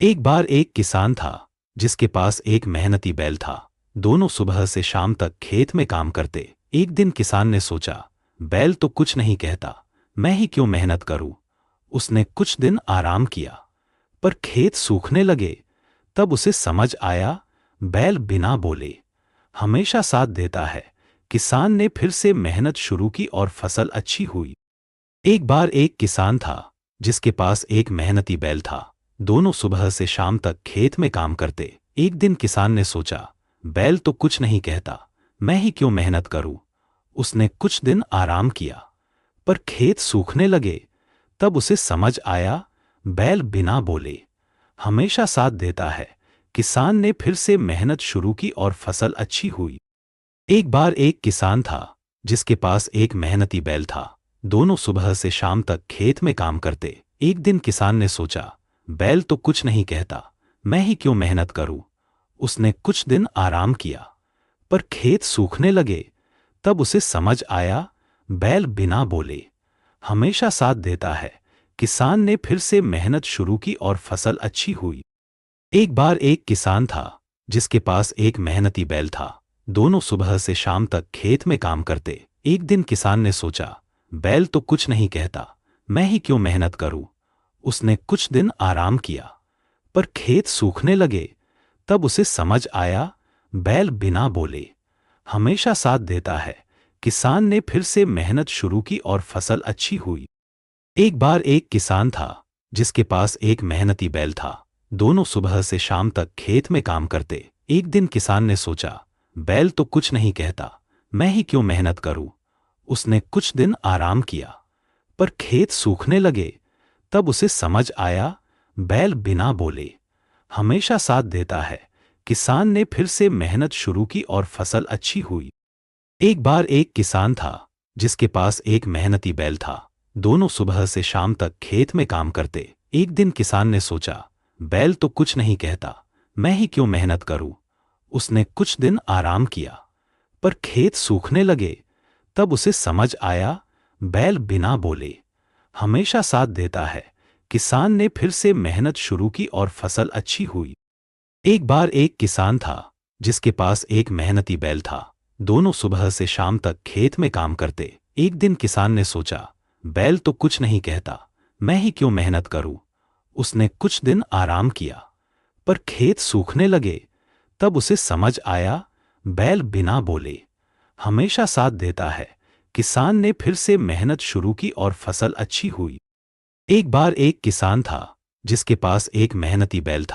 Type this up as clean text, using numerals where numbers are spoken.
एक बार एक किसान था जिसके पास एक मेहनती बैल था। दोनों सुबह से शाम तक खेत में काम करते। एक दिन किसान ने सोचा, बैल तो कुछ नहीं कहता, मैं ही क्यों मेहनत करूं। उसने कुछ दिन आराम किया, पर खेत सूखने लगे। तब उसे समझ आया, बैल बिना बोले हमेशा साथ देता है। किसान ने फिर से मेहनत शुरू की और फसल अच्छी हुई। एक बार एक किसान था जिसके पास एक मेहनती बैल था। दोनों सुबह से शाम तक खेत में काम करते। एक दिन किसान ने सोचा, बैल तो कुछ नहीं कहता, मैं ही क्यों मेहनत करूं। उसने कुछ दिन आराम किया, पर खेत सूखने लगे। तब उसे समझ आया, बैल बिना बोले हमेशा साथ देता है। किसान ने फिर से मेहनत शुरू की और फसल अच्छी हुई। एक बार एक किसान था जिसके पास एक मेहनती बैल था। दोनों सुबह से शाम तक खेत में काम करते। एक दिन किसान ने सोचा, बैल तो कुछ नहीं कहता, मैं ही क्यों मेहनत करूं। उसने कुछ दिन आराम किया, पर खेत सूखने लगे। तब उसे समझ आया, बैल बिना बोले हमेशा साथ देता है। किसान ने फिर से मेहनत शुरू की और फसल अच्छी हुई। एक बार एक किसान था जिसके पास एक मेहनती बैल था। दोनों सुबह से शाम तक खेत में काम करते। एक दिन किसान ने सोचा, बैल तो कुछ नहीं कहता, मैं ही क्यों मेहनत करूं। उसने कुछ दिन आराम किया, पर खेत सूखने लगे। तब उसे समझ आया, बैल बिना बोले हमेशा साथ देता है। किसान ने फिर से मेहनत शुरू की और फसल अच्छी हुई। एक बार एक किसान था जिसके पास एक मेहनती बैल था। दोनों सुबह से शाम तक खेत में काम करते। एक दिन किसान ने सोचा, बैल तो कुछ नहीं कहता, मैं ही क्यों मेहनत करूं। उसने कुछ दिन आराम किया, पर खेत सूखने लगे। तब उसे समझ आया, बैल बिना बोले हमेशा साथ देता है। किसान ने फिर से मेहनत शुरू की और फसल अच्छी हुई। एक बार एक किसान था जिसके पास एक मेहनती बैल था। दोनों सुबह से शाम तक खेत में काम करते। एक दिन किसान ने सोचा, बैल तो कुछ नहीं कहता, मैं ही क्यों मेहनत करूं। उसने कुछ दिन आराम किया, पर खेत सूखने लगे। तब उसे समझ आया, बैल बिना बोले हमेशा साथ देता है। किसान ने फिर से मेहनत शुरू की और फसल अच्छी हुई। एक बार एक किसान था जिसके पास एक मेहनती बैल था। दोनों सुबह से शाम तक खेत में काम करते। एक दिन किसान ने सोचा, बैल तो कुछ नहीं कहता, मैं ही क्यों मेहनत करूं। उसने कुछ दिन आराम किया, पर खेत सूखने लगे। तब उसे समझ आया, बैल बिना बोले हमेशा साथ देता है। किसान ने फिर से मेहनत शुरू की और फसल अच्छी हुई। एक बार एक किसान था जिसके पास एक मेहनती बैल था।